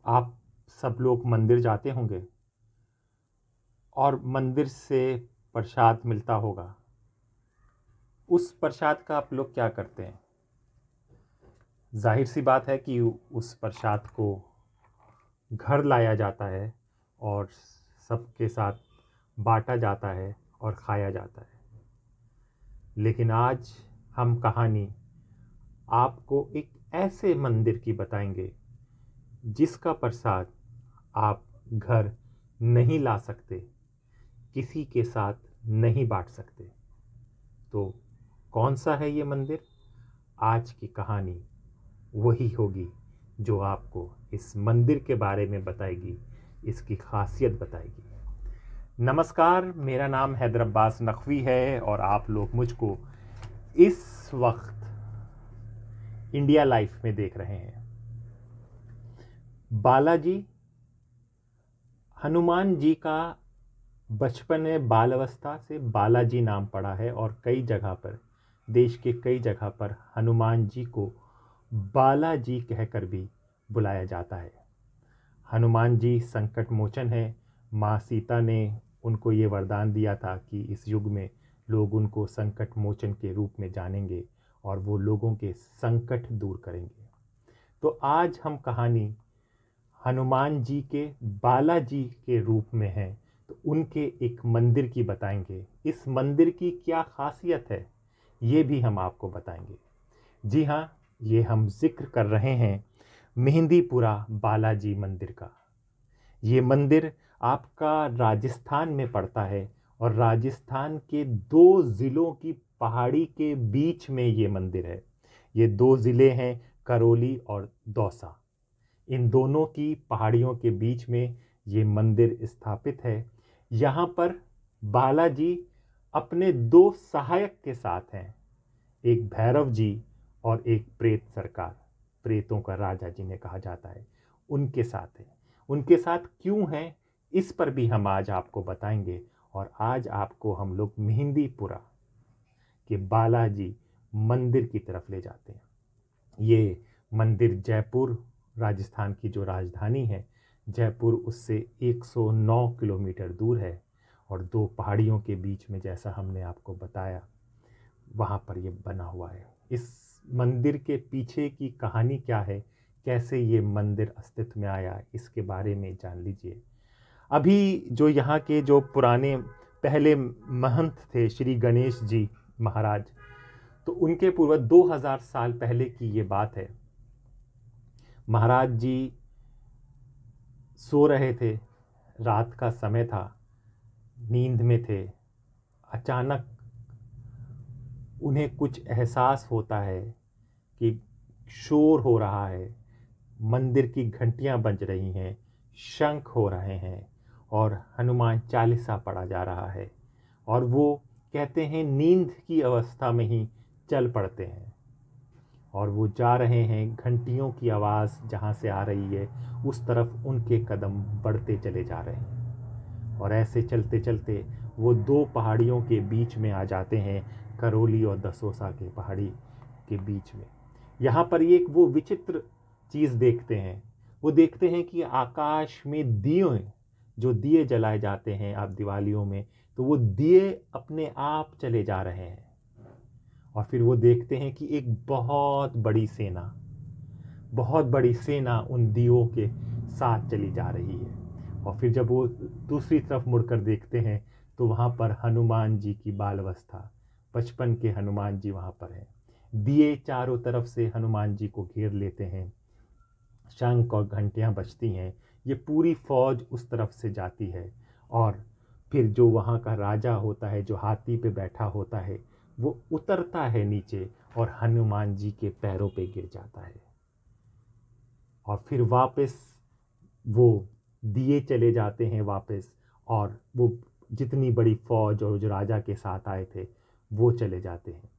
आप सब लोग मंदिर जाते होंगे और मंदिर से प्रसाद मिलता होगा। उस प्रसाद का आप लोग क्या करते हैं? जाहिर सी बात है कि उस प्रसाद को घर लाया जाता है और सबके साथ बांटा जाता है और खाया जाता है। लेकिन आज हम कहानी आपको एक ऐसे मंदिर की बताएंगे जिसका प्रसाद आप घर नहीं ला सकते, किसी के साथ नहीं बांट सकते। तो कौन सा है ये मंदिर? आज की कहानी वही होगी जो आपको इस मंदिर के बारे में बताएगी, इसकी खासियत बताएगी। नमस्कार, मेरा नाम हैदर अब्बास नकवी है और आप लोग मुझको इस वक्त इंडिया लाइफ में देख रहे हैं। बालाजी, हनुमान जी का बचपन में बाल अवस्था से बालाजी नाम पड़ा है और कई जगह पर, देश के कई जगह पर हनुमान जी को बालाजी कहकर भी बुलाया जाता है। हनुमान जी संकट मोचन है। माँ सीता ने उनको ये वरदान दिया था कि इस युग में लोग उनको संकट मोचन के रूप में जानेंगे और वो लोगों के संकट दूर करेंगे। तो आज हम कहानी हनुमान जी के बालाजी के रूप में है, तो उनके एक मंदिर की बताएंगे। इस मंदिर की क्या खासियत है ये भी हम आपको बताएंगे। जी हाँ, ये हम जिक्र कर रहे हैं मेहंदीपुरा बालाजी मंदिर का। ये मंदिर आपका राजस्थान में पड़ता है और राजस्थान के 2 ज़िलों की पहाड़ी के बीच में ये मंदिर है। ये 2 ज़िले हैं, करौली और दौसा। इन दोनों की पहाड़ियों के बीच में ये मंदिर स्थापित है। यहाँ पर बालाजी अपने 2 सहायक के साथ हैं, एक भैरव जी और एक प्रेत सरकार, प्रेतों का राजा जिन्हें कहा जाता है, उनके साथ है। उनके साथ क्यों हैं इस पर भी हम आज आपको बताएंगे। और आज आपको हम लोग मेहंदीपुरा के बालाजी मंदिर की तरफ ले जाते हैं। ये मंदिर जयपुर, राजस्थान की जो राजधानी है जयपुर, उससे 109 किलोमीटर दूर है और 2 पहाड़ियों के बीच में, जैसा हमने आपको बताया, वहाँ पर ये बना हुआ है। इस मंदिर के पीछे की कहानी क्या है, कैसे ये मंदिर अस्तित्व में आया, इसके बारे में जान लीजिए। अभी जो यहाँ के जो पुराने पहले महंत थे, श्री गणेश जी महाराज, तो उनके पूर्व 2000 साल पहले की ये बात है। महाराज जी सो रहे थे, रात का समय था, नींद में थे। अचानक उन्हें कुछ एहसास होता है कि शोर हो रहा है, मंदिर की घंटियां बज रही हैं, शंख हो रहे हैं और हनुमान चालीसा पढ़ा जा रहा है। और वो कहते हैं नींद की अवस्था में ही चल पड़ते हैं और वो जा रहे हैं। घंटियों की आवाज़ जहाँ से आ रही है उस तरफ उनके कदम बढ़ते चले जा रहे हैं और ऐसे चलते चलते वो 2 पहाड़ियों के बीच में आ जाते हैं, करौली और दसोसा के पहाड़ी के बीच में। यहाँ पर ये एक वो विचित्र चीज़ देखते हैं। वो देखते हैं कि आकाश में दिए, जो दिए जलाए जाते हैं आप दिवालियों में, तो वो दिए अपने आप चले जा रहे हैं। और फिर वो देखते हैं कि एक बहुत बड़ी सेना उन दियों के साथ चली जा रही है। और फिर जब वो दूसरी तरफ मुड़कर देखते हैं तो वहाँ पर हनुमान जी की बाल अवस्था, बचपन के हनुमान जी वहाँ पर हैं। दिए चारों तरफ से हनुमान जी को घेर लेते हैं, शंख और घंटियाँ बजती हैं, ये पूरी फौज उस तरफ से जाती है। और फिर जो वहाँ का राजा होता है, जो हाथी पे बैठा होता है, वो उतरता है नीचे और हनुमान जी के पैरों पे गिर जाता है। और फिर वापस वो दिए चले जाते हैं वापस, और वो जितनी बड़ी फौज और जो राजा के साथ आए थे वो चले जाते हैं।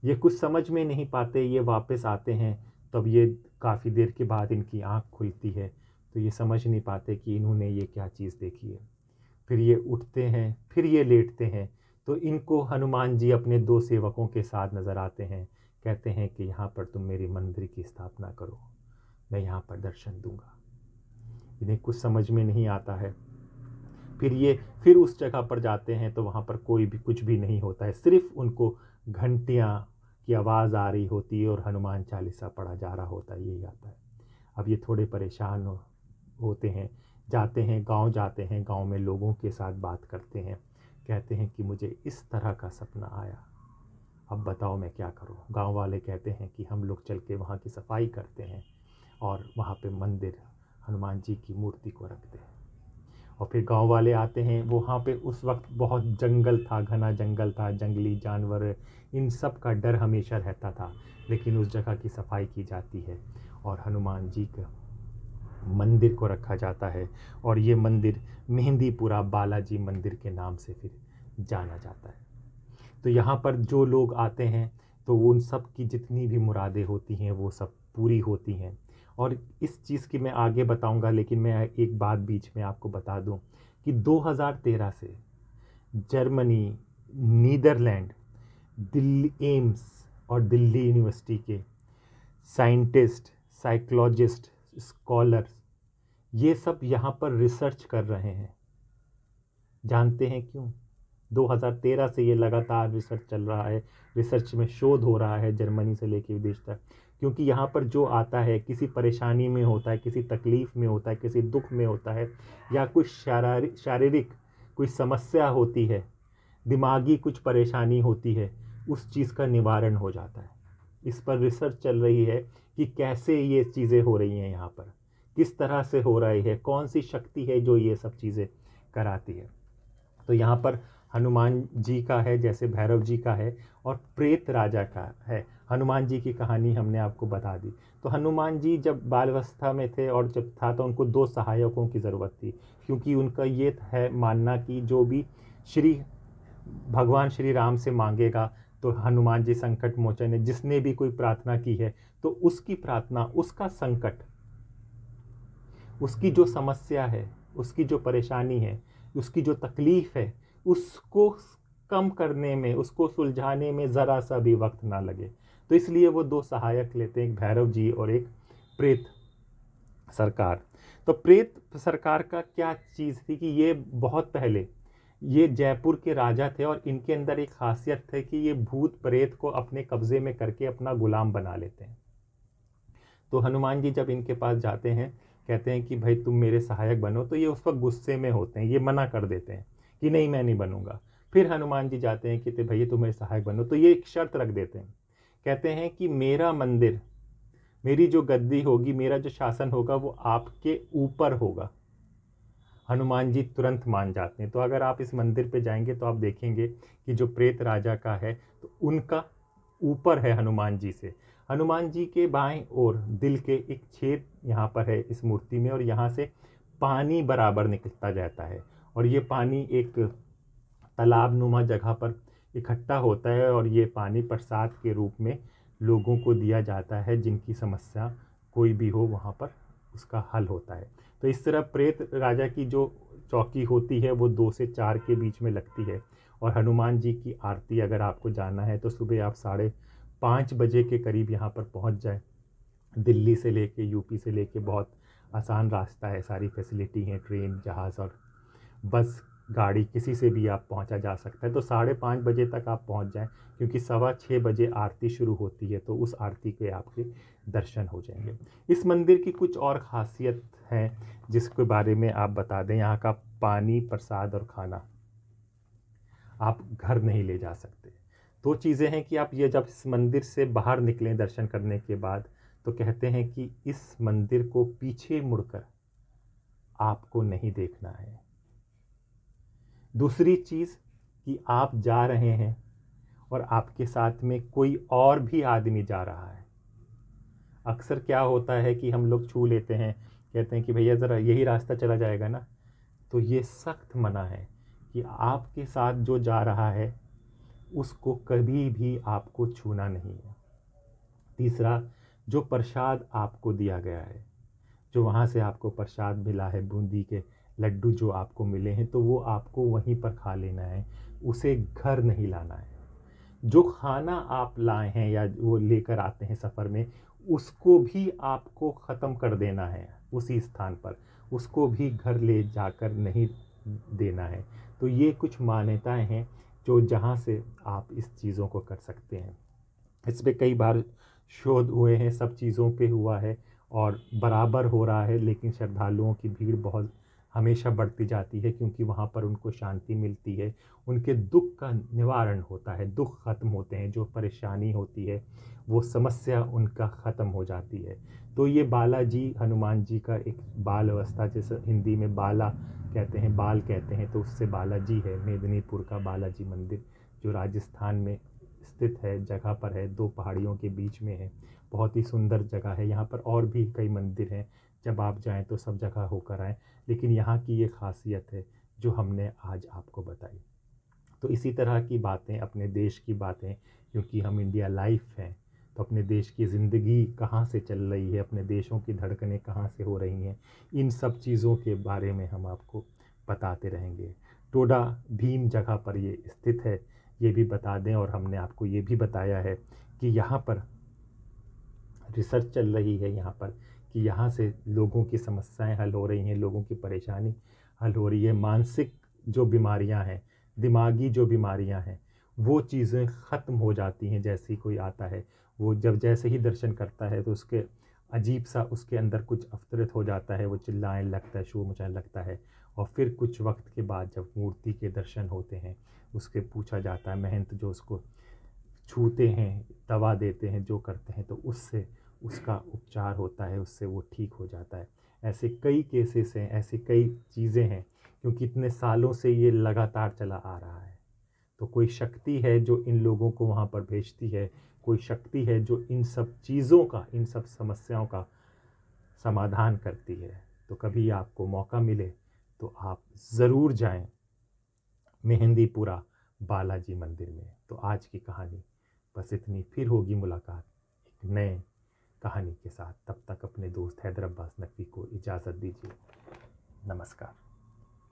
ये कुछ समझ में नहीं पाते, ये वापस आते हैं। तब ये काफ़ी देर के बाद इनकी आँख खुलती है तो ये समझ नहीं पाते कि इन्होंने ये क्या चीज़ देखी है। फिर ये उठते हैं, फिर ये लेटते हैं, तो इनको हनुमान जी अपने 2 सेवकों के साथ नज़र आते हैं। कहते हैं कि यहाँ पर तुम मेरे मंदिर की स्थापना करो, मैं यहाँ पर दर्शन दूंगा। इन्हें कुछ समझ में नहीं आता है। फिर उस जगह पर जाते हैं तो वहाँ पर कोई भी कुछ भी नहीं होता है, सिर्फ उनको घंटियाँ की आवाज़ आ रही होती है और हनुमान चालीसा पढ़ा जा रहा होता है, यही आता है। अब ये थोड़े परेशान होते हैं, जाते हैं गांव में लोगों के साथ बात करते हैं, कहते हैं कि मुझे इस तरह का सपना आया, अब बताओ मैं क्या करूं। गांव वाले कहते हैं कि हम लोग चल के वहाँ की सफाई करते हैं और वहाँ पे मंदिर हनुमान जी की मूर्ति को रखते हैं। और फिर गांव वाले आते हैं, वहाँ पे उस वक्त बहुत जंगल था, घना जंगल था, जंगली जानवर, इन सब का डर हमेशा रहता था, लेकिन उस जगह की सफाई की जाती है और हनुमान जी के मंदिर को रखा जाता है और ये मंदिर मेहंदीपुरा बालाजी मंदिर के नाम से फिर जाना जाता है। तो यहाँ पर जो लोग आते हैं तो उन सब की जितनी भी मुरादें होती हैं वो सब पूरी होती हैं। और इस चीज़ की मैं आगे बताऊंगा, लेकिन मैं एक बात बीच में आपको बता दूं कि 2013 से जर्मनी, नीदरलैंड, दिल्ली एम्स और दिल्ली यूनिवर्सिटी के साइंटिस्ट, साइकोलॉजिस्ट, स्कॉलर्स, ये सब यहाँ पर रिसर्च कर रहे हैं। जानते हैं क्यों? 2013 से ये लगातार रिसर्च चल रहा है, रिसर्च में शोध हो रहा है जर्मनी से लेकर विदेश तक। क्योंकि यहाँ पर जो आता है किसी परेशानी में होता है, किसी तकलीफ़ में होता है, किसी दुख में होता है, या कुछ शारीरिक कोई समस्या होती है, दिमागी कुछ परेशानी होती है, उस चीज़ का निवारण हो जाता है। इस पर रिसर्च चल रही है कि कैसे ये चीज़ें हो रही हैं, यहाँ पर किस तरह से हो रही है, कौन सी शक्ति है जो ये सब चीज़ें कराती है। तो यहाँ पर हनुमान जी का है, जैसे भैरव जी का है, और प्रेत राजा का है। हनुमान जी की कहानी हमने आपको बता दी। तो हनुमान जी जब बाल्यावस्था में थे और जब था तो उनको 2 सहायकों की ज़रूरत थी, क्योंकि उनका ये है मानना कि जो भी भगवान श्री राम से मांगेगा तो हनुमान जी संकट मोचन है। जिसने भी कोई प्रार्थना की है तो उसकी प्रार्थना, उसका संकट, उसकी जो समस्या है, उसकी जो परेशानी है, उसकी जो तकलीफ़ है, उसको कम करने में, उसको सुलझाने में ज़रा सा भी वक्त ना लगे। तो इसलिए वो 2 सहायक लेते हैं, एक भैरव जी और एक प्रेत सरकार। तो प्रेत सरकार का क्या चीज़ थी कि ये बहुत पहले ये जयपुर के राजा थे और इनके अंदर एक खासियत है कि ये भूत प्रेत को अपने कब्जे में करके अपना गुलाम बना लेते हैं। तो हनुमान जी जब इनके पास जाते हैं, कहते हैं कि भाई तुम मेरे सहायक बनो, तो ये उस वक्त गुस्से में होते हैं, ये मना कर देते हैं कि नहीं मैं नहीं बनूंगा। फिर हनुमान जी जाते हैं कि भैया तुम मेरे सहायक बनो, तो ये एक शर्त रख देते हैं, कहते हैं कि मेरा मंदिर, मेरी जो गद्दी होगी, मेरा जो शासन होगा वो आपके ऊपर होगा। हनुमान जी तुरंत मान जाते हैं। तो अगर आप इस मंदिर पे जाएंगे तो आप देखेंगे कि जो प्रेत राजा का है तो उनका ऊपर है हनुमान जी से। हनुमान जी के बाएं ओर दिल के एक छेद यहाँ पर है इस मूर्ति में, और यहाँ से पानी बराबर निकलता जाता है और ये पानी एक तालाब नुमा जगह पर इकट्ठा होता है और ये पानी प्रसाद के रूप में लोगों को दिया जाता है, जिनकी समस्या कोई भी हो वहाँ पर उसका हल होता है। तो इस तरह प्रेत राजा की जो चौकी होती है वो 2 से 4 के बीच में लगती है। और हनुमान जी की आरती अगर आपको जानना है तो सुबह आप 5:30 बजे के करीब यहाँ पर पहुँच जाए। दिल्ली से लेके, यूपी से लेके बहुत आसान रास्ता है, सारी फैसिलिटी हैं, ट्रेन, जहाज़ और बस गाड़ी, किसी से भी आप पहुंचा जा सकता है। तो 5:30 बजे तक आप पहुंच जाएं, क्योंकि 6:15 बजे आरती शुरू होती है, तो उस आरती के आपके दर्शन हो जाएंगे। इस मंदिर की कुछ और ख़ासियत है जिसके बारे में आप बता दें। यहाँ का पानी, प्रसाद और खाना आप घर नहीं ले जा सकते। 2 चीज़ें हैं कि आप ये जब इस मंदिर से बाहर निकलें दर्शन करने के बाद, तो कहते हैं कि इस मंदिर को पीछे मुड़कर आपको नहीं देखना है। दूसरी चीज़ कि आप जा रहे हैं और आपके साथ में कोई और भी आदमी जा रहा है। अक्सर क्या होता है कि हम लोग छू लेते हैं, कहते हैं कि भैया ज़रा यही रास्ता चला जाएगा ना, तो ये सख्त मना है कि आपके साथ जो जा रहा है उसको कभी भी आपको छूना नहीं है। तीसरा, जो प्रसाद आपको दिया गया है, जो वहाँ से आपको प्रसाद मिला है, बूंदी के लड्डू जो आपको मिले हैं, तो वो आपको वहीं पर खा लेना है, उसे घर नहीं लाना है। जो खाना आप लाए हैं या वो लेकर आते हैं सफ़र में, उसको भी आपको ख़त्म कर देना है, उसी स्थान पर, उसको भी घर ले जाकर नहीं देना है। तो ये कुछ मान्यताएं हैं जो जहाँ से आप इस चीज़ों को कर सकते हैं। इस पे कई बार शोध हुए हैं, सब चीज़ों पे हुआ है और बराबर हो रहा है, लेकिन श्रद्धालुओं की भीड़ बहुत हमेशा बढ़ती जाती है क्योंकि वहाँ पर उनको शांति मिलती है, उनके दुख का निवारण होता है, दुख ख़त्म होते हैं, जो परेशानी होती है वो समस्या उनका ख़त्म हो जाती है। तो ये बालाजी हनुमान जी का एक बाल अवस्था, जैसे हिंदी में बाला कहते हैं, बाल कहते हैं, तो उससे बालाजी है। मेदिनीपुर का बालाजी मंदिर जो राजस्थान में स्थित है, जगह पर है, दो पहाड़ियों के बीच में है, बहुत ही सुंदर जगह है। यहाँ पर और भी कई मंदिर हैं, जब आप जाएं तो सब जगह होकर आएँ, लेकिन यहाँ की ये खासियत है जो हमने आज आपको बताई। तो इसी तरह की बातें, अपने देश की बातें, क्योंकि हम इंडिया लाइफ हैं, तो अपने देश की ज़िंदगी कहाँ से चल रही है, अपने देशों की धड़कनें कहाँ से हो रही हैं, इन सब चीज़ों के बारे में हम आपको बताते रहेंगे। टोडा भीम जगह पर ये स्थित है, ये भी बता दें। और हमने आपको ये भी बताया है कि यहाँ पर रिसर्च चल रही है, यहाँ पर कि यहाँ से लोगों की समस्याएं हल हो रही हैं, लोगों की परेशानी हल हो रही है। मानसिक जो बीमारियाँ हैं, दिमागी जो बीमारियाँ हैं, वो चीज़ें ख़त्म हो जाती हैं। जैसे ही कोई आता है, वो जब जैसे ही दर्शन करता है तो उसके अजीब सा उसके अंदर कुछ अवतरित हो जाता है, वो चिल्लाने लगता है, शोर मचाने लगता है। और फिर कुछ वक्त के बाद जब मूर्ति के दर्शन होते हैं, उसके पूछा जाता है, महंत जो उसको छूते हैं, दवा देते हैं, जो करते हैं, तो उससे उसका उपचार होता है, उससे वो ठीक हो जाता है। ऐसे कई केसेस हैं, ऐसी कई चीज़ें हैं, क्योंकि इतने सालों से ये लगातार चला आ रहा है। तो कोई शक्ति है जो इन लोगों को वहाँ पर भेजती है, कोई शक्ति है जो इन सब चीज़ों का, इन सब समस्याओं का समाधान करती है। तो कभी आपको मौका मिले तो आप ज़रूर जाएं मेहंदीपुरा बालाजी मंदिर में। तो आज की कहानी बस इतनी, फिर होगी मुलाकात एक नए कहानी के साथ। तब तक अपने दोस्त हैदर अब्बास नकवी को इजाज़त दीजिए। नमस्कार।